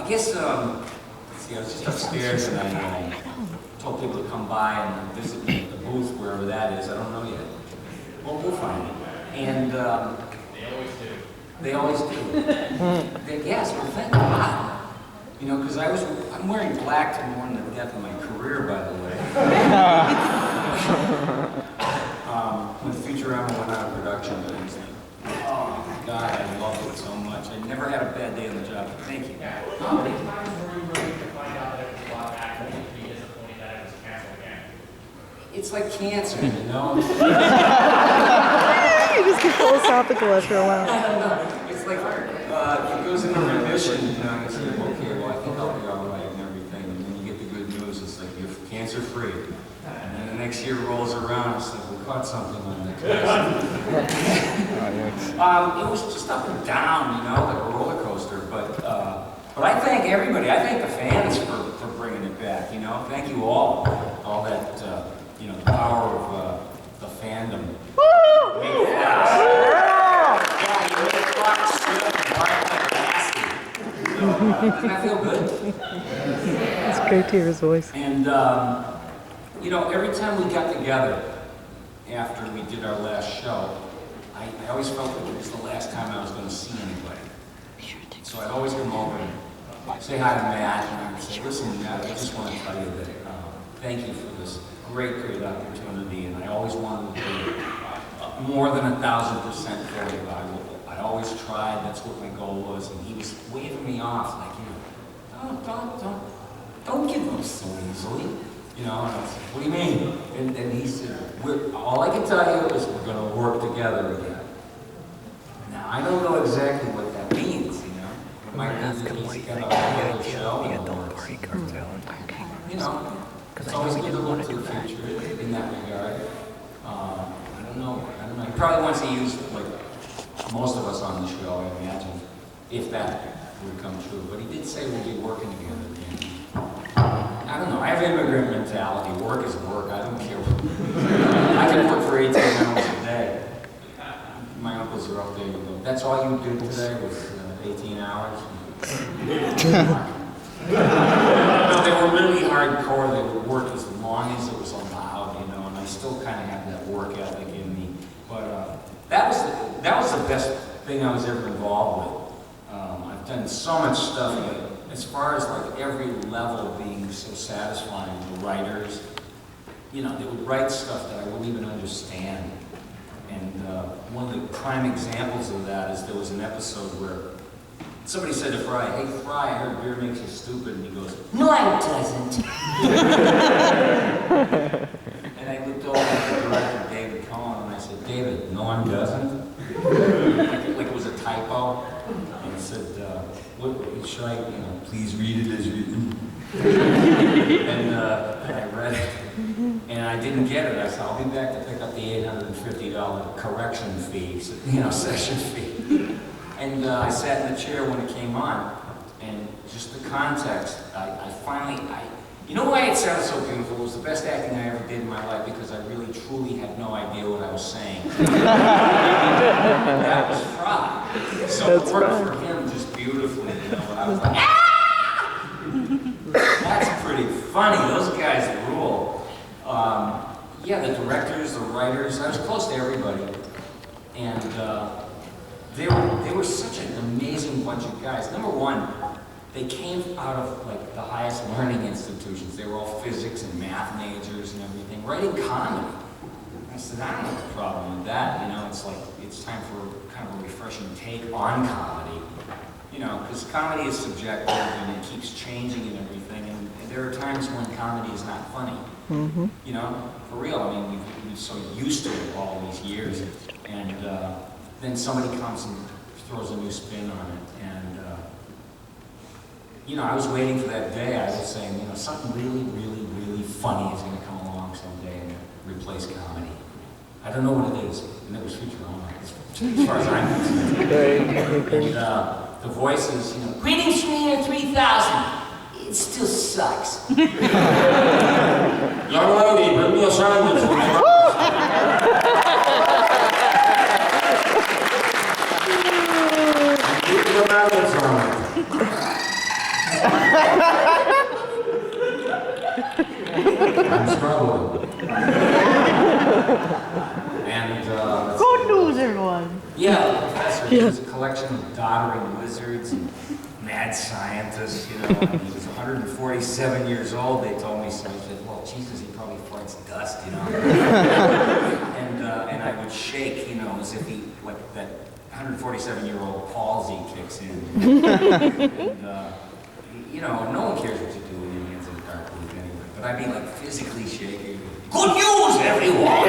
I guess, see, I was just upstairs and I told people to come by and visit me at the booth, wherever that is. I don't know yet. Well, we'll find it. And they always do. Yes, well, thank God. You know, because I'm wearing black to mourn the death of my career, by the way. When Futurama went out of production, I was like, oh my God, I loved it so much. I never had a bad day on the job. Thank you. How many times were you ready to find out that it was live action and be disappointed that it was canceled again? It's like cancer, you know? You just get philosophical after a while. It's like, it goes into remission, you know, and it's like, okay, well, I think I'll be all right and everything. And then you get the good news, it's like, you're cancer-free. And then the next year rolls around, it's like, we caught something on the test. It was just up and down, you know, like a roller coaster. But I thank everybody. I thank the fans for bringing it back, you know. Thank you all that, you know, the power of the fandom. Woo! Doesn't that feel good? It's great to hear his voice. And, you know, every time we got together after we did our last show, I always felt like it was the last time I was going to see anybody. So I'd always come over and say hi to Matt, and I'd say, listen, Matt, I just want to tell you that thank you for this great opportunity, and I always wanted to do more than 1,000% for you. I always tried, that's what my goal was, and he was waving me off, like, you know, don't give up so easily. You know, and I was like, what do you mean? And he said, all I can tell you is we're going to work together again. Now, I don't know exactly what that means, you know. It might mean that he's got a whole show. You know, it's always good to look to the future in that regard. I don't know. He probably wants to use, like, most of us on the show, I imagine, if that would come true. But he did say we'll be working together again. I don't know. I have immigrant mentality. Work is work. I don't care. I can work for 18 hours a day. My uncles are up there. You know, that's all you did today was 18 hours. No, they were really hardcore. They would work as long as it was allowed, you know. And I still kind of have that work ethic in me. But that was the best thing I was ever involved with. I've done so much stuff. As far as like every level being so satisfying, the writers, you know, they would write stuff that I wouldn't even understand. And one of the prime examples of that is there was an episode where somebody said to Fry, hey Fry, I heard beer makes you stupid. And he goes, no, it doesn't. And I looked over at the director, David Cohen, and I said, David, no one doesn't? like it was a typo. And he said, should I, you know, please read it as written? And I read it, and I didn't get it. I said, I'll be back to pick up the $850 correction fee, you know, session fee. And I sat in the chair when it came on, and just the context, I finally, you know why it sounded so beautiful? It was the best acting I ever did in my life because I really, truly had no idea what I was saying. That was Fry. So it worked for him just beautifully, you know, I was like, ah! That's pretty funny. Those guys rule. Yeah, the directors, the writers, I was close to everybody. And they were such an amazing bunch of guys. Number one, they came out of like the highest learning institutions. They were all physics and math majors and everything, writing comedy. I said, I don't have a problem with that. You know, it's like, it's time for kind of a refreshing take on comedy. You know, because comedy is subjective and it keeps changing and everything. And there are times when comedy is not funny. Mm-hmm. You know, for real. I mean, we've been so used to it all these years. And then somebody comes and throws a new spin on it. And, you know, I was waiting for that day. I was saying, you know, something really, really, really funny is going to come along someday and replace comedy. I don't know what it is. And it was Futurama, as far as I'm concerned. And the voices, you know, greetings from year 3000. It still sucks. Young lady, bring me a sandwich. Keep the balance on it. I'm struggling. And, Good news, everyone. yeah, the professor, he was a collection of doddering wizards and mad scientists, you know. And he was 147 years old, they told me, so I said, well, Jesus, he probably fights dust, you know. And I would shake, you know, as if he, like, that 147-year-old palsy kicks in. And, you know, no one cares what you do when your hands in the dark booth anyway. But I'd be, like, physically shaking. Good news, everyone!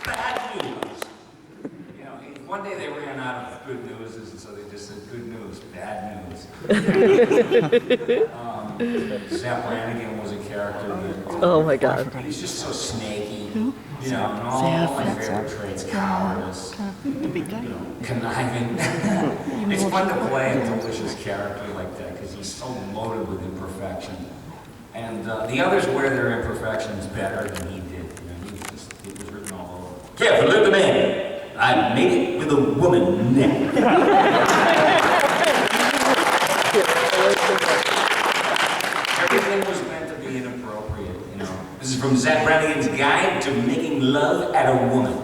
Bad news. You know, one day they ran out of good news, and so they just said, good news, bad news. Zapp Brannigan was a character that... Oh my God. He's just so snaky. You know, and all my favorite traits, cowardice, you know, conniving. It's fun to play a delicious character like that because he's so loaded with imperfection. And the others wear their imperfections better than he did. You know, it was written all over. Careful, look at the man. I made it with a woman neck. Everything was meant to be inappropriate, you know. This is from Zapp Brannigan's Guide to Making Love at a Woman.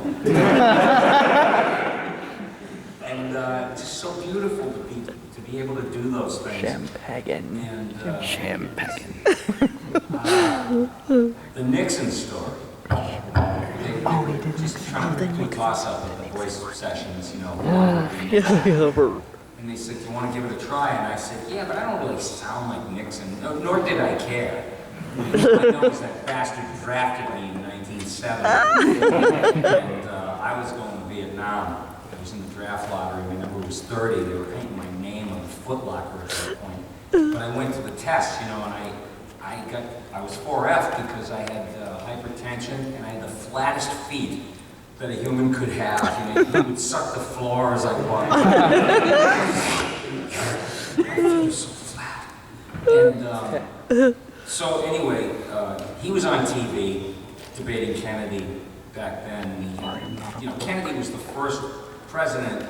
And it's just so beautiful to be able to do those things. Champagne. And Champagne. the Nixon story. Just trying to toss up at the voice sessions, you know. And they said, do you want to give it a try? And I said, yeah, but I don't really sound like Nixon. No, nor did I care. I know because that bastard drafted me in 1970. And I was going to Vietnam. I was in the draft lottery. My number was 30. They were painting my name on the Foot Locker at that point. But I went to the test, you know, and I was 4F because I had hypertension and I had the flattest feet that a human could have. You know, he would suck the floor as I walked. My feet were so flat. And so anyway, he was on TV debating Kennedy back then. You know, Kennedy was the first president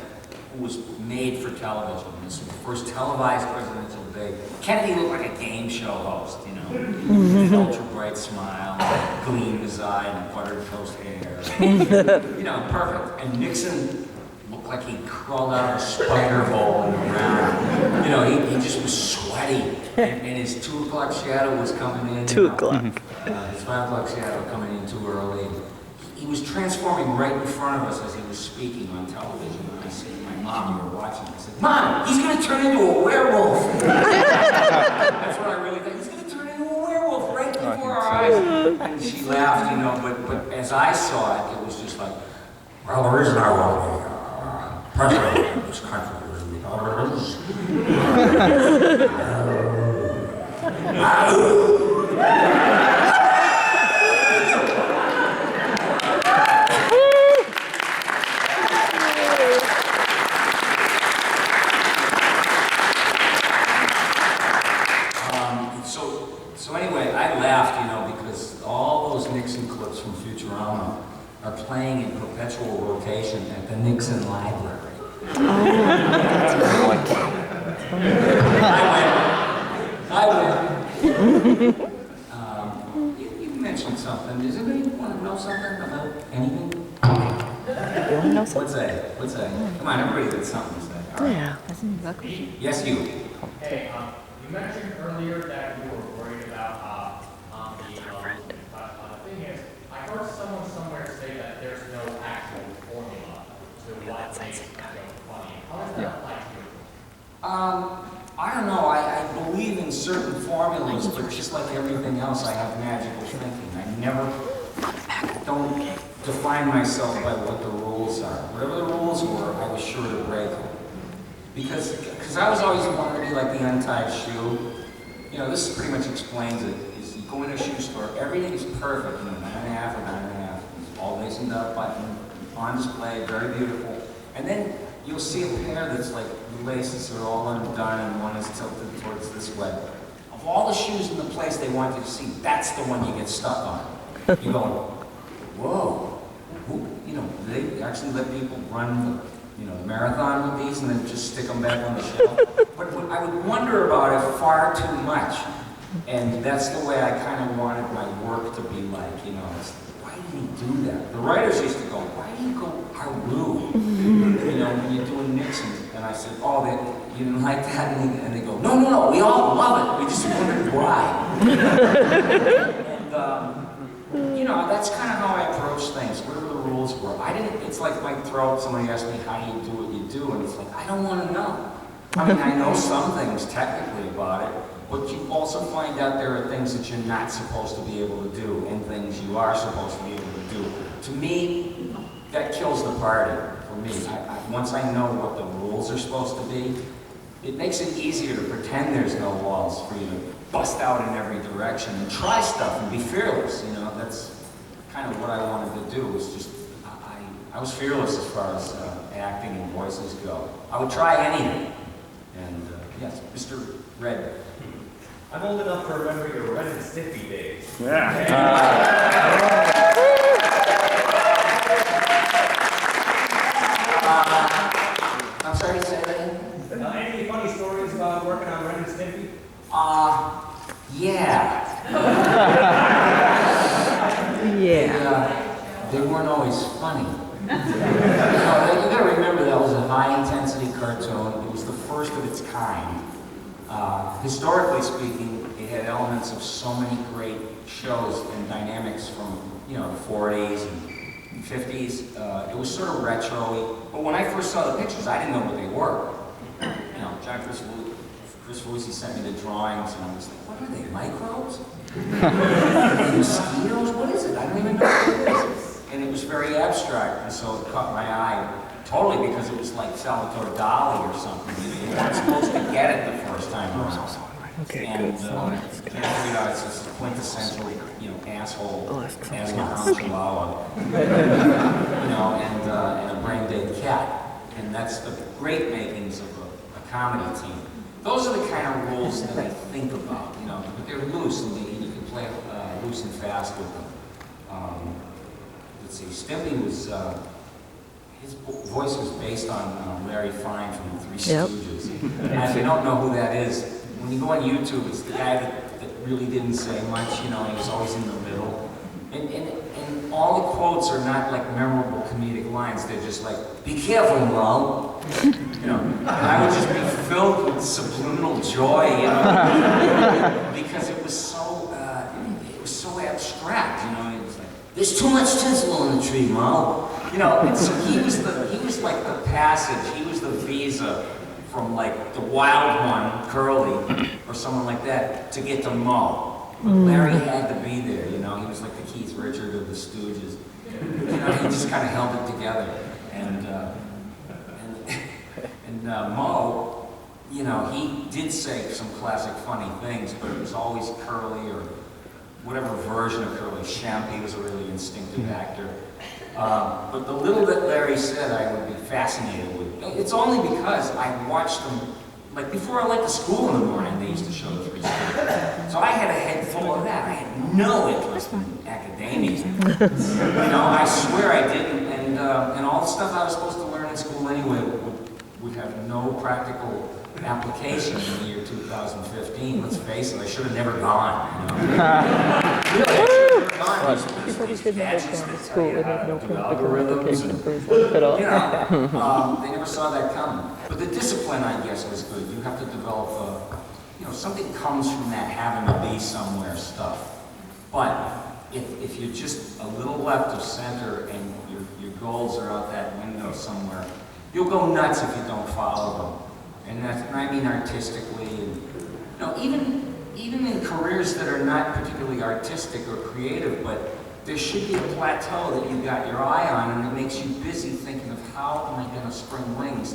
who was made for television. This was the first televised presidential debate. Kennedy looked like a game show host, you know, with an ultra bright smile, gleam in his eye, and buttered toast hair. You know, perfect. And Nixon looked like he crawled out of a spider hole in the ground. You know, he just was sweaty, and his 2 o'clock shadow was coming in. 2 o'clock. His 5 o'clock shadow coming in too early. He was transforming right in front of us as he was speaking on television. And I said to my mom, we were watching, I said, Mom, he's going to turn into a werewolf. That's what I really think. He's going to turn into a werewolf right before our eyes. And she laughed, you know, but as I saw it, it was just like, well, the reason I want to be president of this country is So anyway, I laughed, you know, because all those Nixon clips from Futurama are playing in perpetual rotation at the Nixon Library. I went. You mentioned something. Does anybody want to know something about anything? You want to know something? What's that? What's that? Come on, everybody's got something to say. All right. Yeah. Yes, you. Hey, you mentioned earlier that you were worried about the thing is, I heard someone somewhere say that there's no actual formula to what makes a joke funny. How does that apply to you? I don't know. I believe in certain formulas, but just like everything else, I have magical thinking. I don't define myself by what the rules are. Whatever the rules were, I was sure to break them. Because I was always wanting to be like the untied shoe. You know, this pretty much explains it. Is you go in a shoe store, everything is perfect. You know, 9.5 or 9.5. It's all laced up, button, on display, very beautiful. And then you'll see a pair that's like the laces are all undone and one is tilted towards this way. Of all the shoes in the place they want you to see, that's the one you get stuck on. You go, whoa. You know, they actually let people run the marathon with these and then just stick them back on the shelf. But I would wonder about it far too much. And that's the way I kind of wanted my work to be like, it's, why did he do that? The writers used to go, why do you go Haru? When you're doing Nixon. And I said, oh, you didn't like that? And they go, no, we all love it. We just wondered why. And, that's kind of how I approach things, whatever the rules were. It's like my throat, somebody asked me, how do you do what you do? And it's like, I don't want to know. I mean, I know some things technically about it, but you also find out there are things that you're not supposed to be able to do and things you are supposed to be able to do. To me, that kills the party for me. Once I know what the rules are supposed to be, it makes it easier to pretend there's no walls for you to bust out in every direction and try stuff and be fearless. That's kind of what I wanted to do. Was just I was fearless as far as acting and voices go. I would try anything. And yes, Mr. Red. I'm old enough to remember your Ren and Stimpy days. I'm sorry to say that again? Any funny stories about working on Ren and Stimpy? Yeah. They weren't always funny. You gotta remember that was a high-intensity cartoon. It was the first of its kind. Historically speaking, it had elements of so many great shows and dynamics from, the 40s and 50s. It was sort of retro-y. But when I first saw the pictures, I didn't know what they were. John Chris Lucy sent me the drawings, and I was like, what are they, microbes? Mosquitoes? What is it? I don't even know what it is. And it was very abstract, and so it caught my eye totally because it was like Salvatore Dali or something. You weren't supposed to get it the first time around. Okay, And good. it's just a quintessential, asshole, asshole chihuahua, and a brain-dead cat. And that's the great makings of a comedy team. Those are the kind of rules that I think about, but they're loose and you can play loose and fast with them. Let's see, Stimpy was, his voice was based on Larry Fine from the Three Stooges. And if you don't know who that is, when you go on YouTube, it's the guy that really didn't say much, he was always in the middle. And all the quotes are not like memorable comedic lines, they're just like, be careful, Mo. And I would just be filled with subliminal joy, because it was so abstract, it was like, there's too much tinsel on the tree, Mo. And so he was like the passage, he was the visa from like the wild one, Curly, or someone like that, to get to Mo. But Larry had to be there, he was like the Keith Richard of the Stooges. He just kind of held it together. And Mo, he did say some classic funny things, but it was always Curly or whatever version of Curly. Champy was a really instinctive actor. But the little that Larry said, I would be fascinated with. It's only because I watched them, like before I went to school in the morning, they used to show the Three Stooges. So I had a head full of that. I had no interest in academia. I swear I didn't. And all the stuff I was supposed to learn in school anyway would have no practical application in the year 2015. Let's face it, I should have never gone. Really, I should have never gone. You probably should never gone to school and have no practical algorithms application and, for yourself at all. they never saw that coming. But the discipline, I guess, was good. You have to develop something comes from that having to be somewhere stuff. But if you're just a little left of center and your goals are out that window somewhere, you'll go nuts if you don't follow them. And I mean artistically, and even in careers that are not particularly artistic or creative, but there should be a plateau that you got your eye on, and it makes you busy thinking of how am I going to spring wings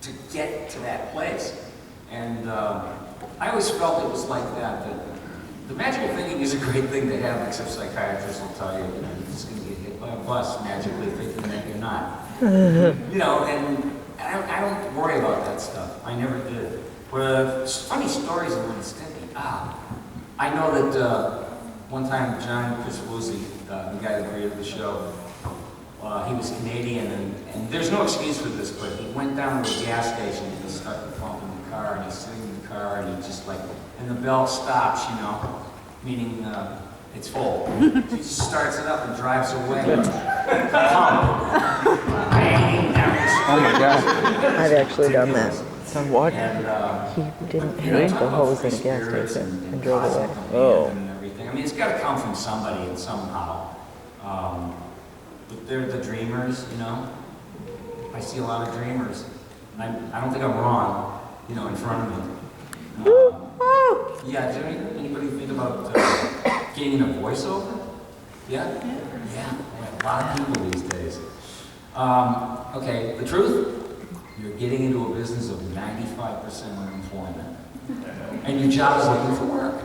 to get to that place. And I always felt it was like that the magical thinking is a great thing to have, except psychiatrists will tell you, you're just going to get hit by a bus magically thinking that you're not. And I don't worry about that stuff. I never did. But funny stories of Ren and Stimpy. I know that one time John Chris Woozy, the guy that created the show, He was Canadian, and there's no excuse for this, but he went down to a gas station and he started pumping the car, and he's sitting in the car, and he just like, and the bell stops, you know, meaning it's full. He just starts it up and drives away. Oh my God. I've actually done that. Son, what? And, He didn't have the hose in a gas station and drove away. Oh. And everything. I mean, it's got to come from somebody and somehow. But they're the dreamers, you know. I see a lot of dreamers. I don't think I'm wrong, you know, in front of me. Yeah, did anybody think about getting a voiceover? Yeah? Yeah, a lot of people these days. Okay, the truth? You're getting into a business of 95% unemployment. And your job is looking for work.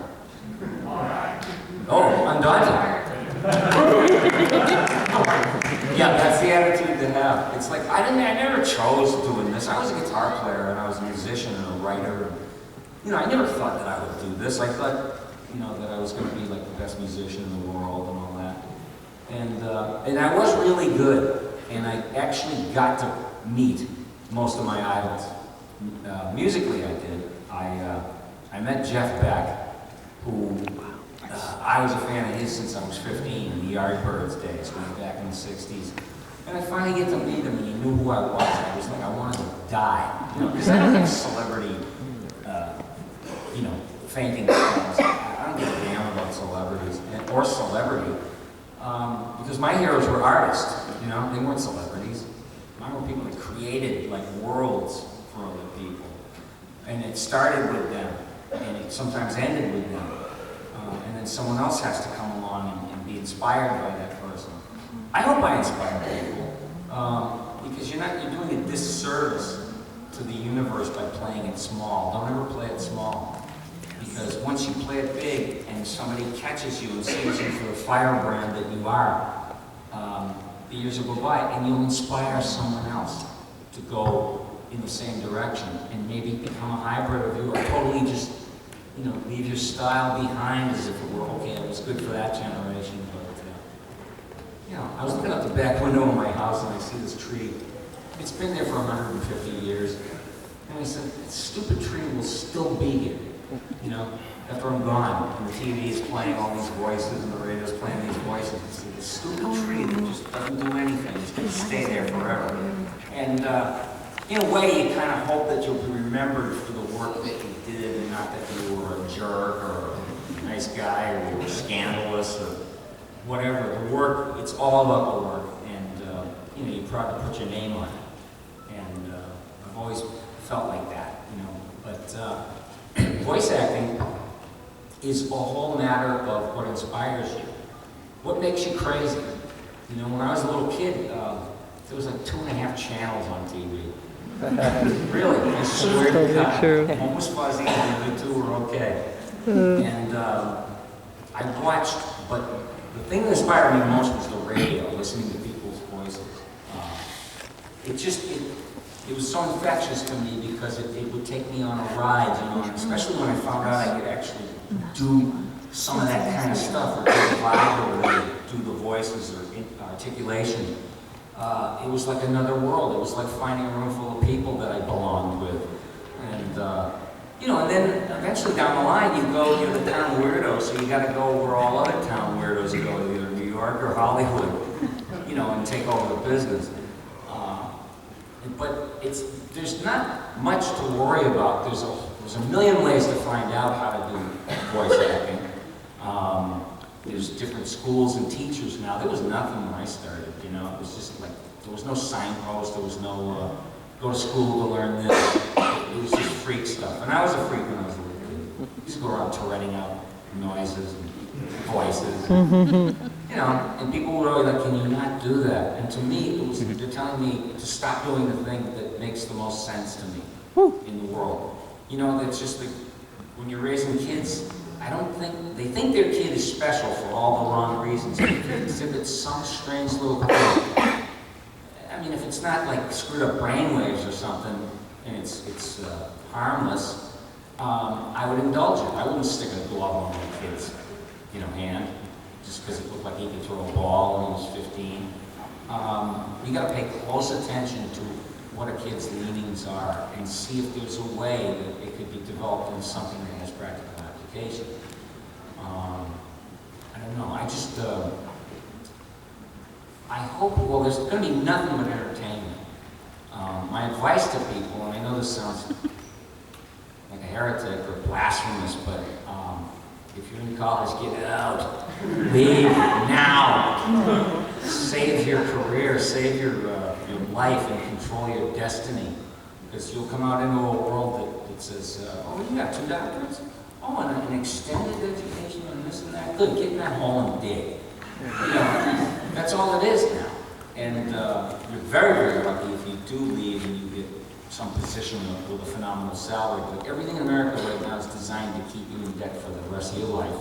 Oh, undaunted. Yeah, that's the attitude to have. It's like, I never chose doing this. I was a guitar player and I was a musician and a writer. You know, I never thought that I would do this. I thought, you know, that I was going to be like the best musician in the world and all that. And I was really good. And I actually got to meet most of my idols. Musically, I did. I met Jeff Beck, who I was a fan of his since I was 15 in the Yardbirds days, way back in the 60s. And I finally get to meet him, and he knew who I was. I was like, I wanted to die. You know, because I don't think celebrity, you know, fainting spells. I don't give a damn about celebrities or celebrity. Because my heroes were artists, you know, they weren't celebrities. Mine were people that created like worlds for other people. And it started with them, and it sometimes ended with them. And then someone else has to come along and be inspired by that person. I hope I inspire people, because you're doing a disservice to the universe by playing it small. Don't ever play it small. Because once you play it big and somebody catches you and sees you for the firebrand that you are, the years will go by and you'll inspire someone else to go in the same direction and maybe become a hybrid of you, or totally just, you know, leave your style behind as if it were okay. It was good for that generation, but you know, I was looking out the back window of my house and I see this tree. It's been there for 150 years, and I said, this stupid tree will still be here. You know, after I'm gone, and the TV is playing all these voices, and the radio's playing these voices, it's like this stupid tree that just doesn't do anything. It's going to stay there forever. And in a way, you kind of hope that you'll be remembered for the work that you did, and not that you were a jerk or a nice guy or you were scandalous or whatever. The work, it's all about the work, and you know, you're proud to put your name on it. And I've always felt like that, you know. But voice acting is a whole matter of what inspires you. What makes you crazy? You know, when I was a little kid, there was like 2.5 channels on TV. Really, I swear to God. One was fuzzy and the other two were okay. And I watched, but the thing that inspired me most was the radio, listening to people's voices. It was so infectious to me because it would take me on a ride, you know, and especially when I found out I could actually do some of that kind of stuff, or do the vibe, or do the voices, or articulation. It was like another world. It was like finding a room full of people that I belonged with. And, you know, and then eventually down the line, you're the town weirdo, so you got to go where all other town weirdos go, to either New York or Hollywood, you know, and take over the business. But there's not much to worry about. There's a million ways to find out how to do voice acting. There's different schools and teachers now. There was nothing when I started, you know. It was just like, there was no signpost, there was no go to school to learn this. It was just freak stuff. And I was a freak when I was a little kid. I used to go around touretting out noises and voices. You know, and people were always like, can you not do that? And to me, it was, they're telling me to stop doing the thing that makes the most sense to me in the world. You know, that's just like, when you're raising kids, they think their kid is special for all the wrong reasons. They exhibit some strange little thing. I mean, if it's not like screwed up brainwaves or something, and it's harmless, I would indulge it. I wouldn't stick a glove on my kid's, you know, hand, just because it looked like he could throw a ball when he was 15. we gotta pay close attention to what a kid's leanings are and see if there's a way that it could be developed into something that has practical application. I don't know, I just, I hope, well, there's gonna be nothing but entertainment. My advice to people, and I know this sounds like a heretic or blasphemous, but if you're in college, get out. Leave now. Save your career, save your life, and control your destiny. Because you'll come out into a world that says, oh, you got 2 doctorates? Oh, and an extended education and this and that. Good, get in that hole and dig. You know, that's all it is now. And you're very, very lucky if you do leave and you get some position with a phenomenal salary. But everything in America right now is designed to keep you in debt for the rest of your life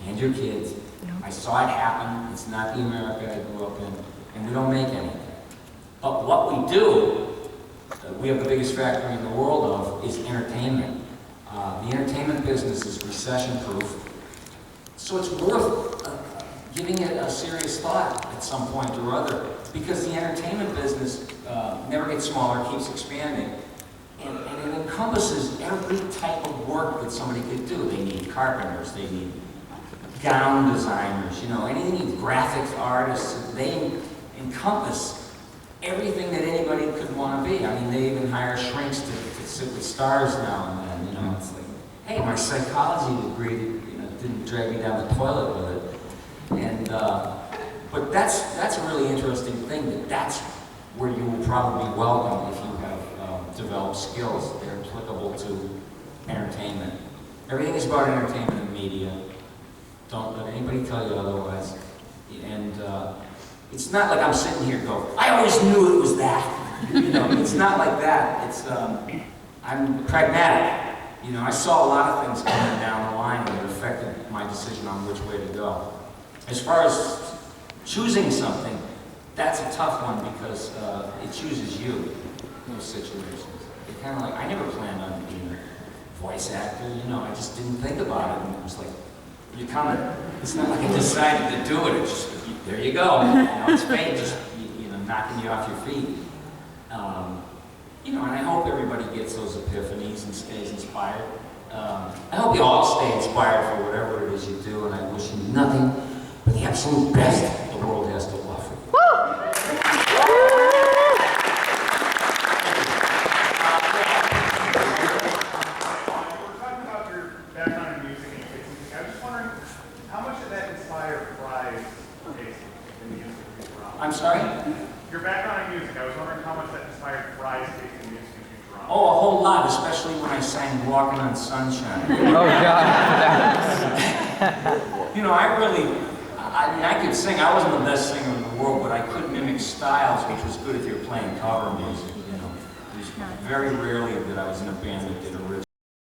and your kids. I saw it happen. It's not the America I grew up in, and we don't make anything. But what we do, we have the biggest factory in the world of, is entertainment. The entertainment business is recession-proof, so it's worth giving it a serious thought at some point or other, because the entertainment business never gets smaller, keeps expanding, and it encompasses every type of work that somebody could do. They need carpenters, they need gown designers, you know, anything, graphics artists. They encompass everything that anybody could want to be. I mean, they even hire shrinks to sit with stars now and then, you know. It's like, hey, my psychology degree, you know, didn't drag me down the toilet with it. And, but that's a really interesting thing, that's where you will probably be welcome if you have developed skills that are applicable to entertainment. Everything is about entertainment and media. Don't let anybody tell you otherwise. And it's not like I'm sitting here going, I always knew it was that. You know, it's not like that. It's, I'm pragmatic. You know, I saw a lot of things coming down the line that affected my decision on which way to go. As far as choosing something, that's a tough one because it chooses you in those situations. You're kind of like, I never planned on being a voice actor, you know, I just didn't think about it. And it was like, you kind of, it's not like I decided to do it, it's just, there you go. You know, it's fate just, you know, knocking you off your feet. You know, and I hope everybody gets those epiphanies and stays inspired. I hope you all stay inspired for whatever it is you do, and I wish you nothing but the absolute best the world has to offer. We're talking about your background in music and kids music. I was just wondering, how much of that inspired Fry's taste in the music of Futurama? I'm sorry? Your background in music, I was wondering how much that inspired Fry's taste in music of Futurama. Oh, a whole lot, especially when I sang Walking on Sunshine. Oh, God. You know, I mean, I could sing. I wasn't the best singer in the world, but I could mimic styles, which was good if you're playing cover music, you know. It was very rarely that I was in a band that did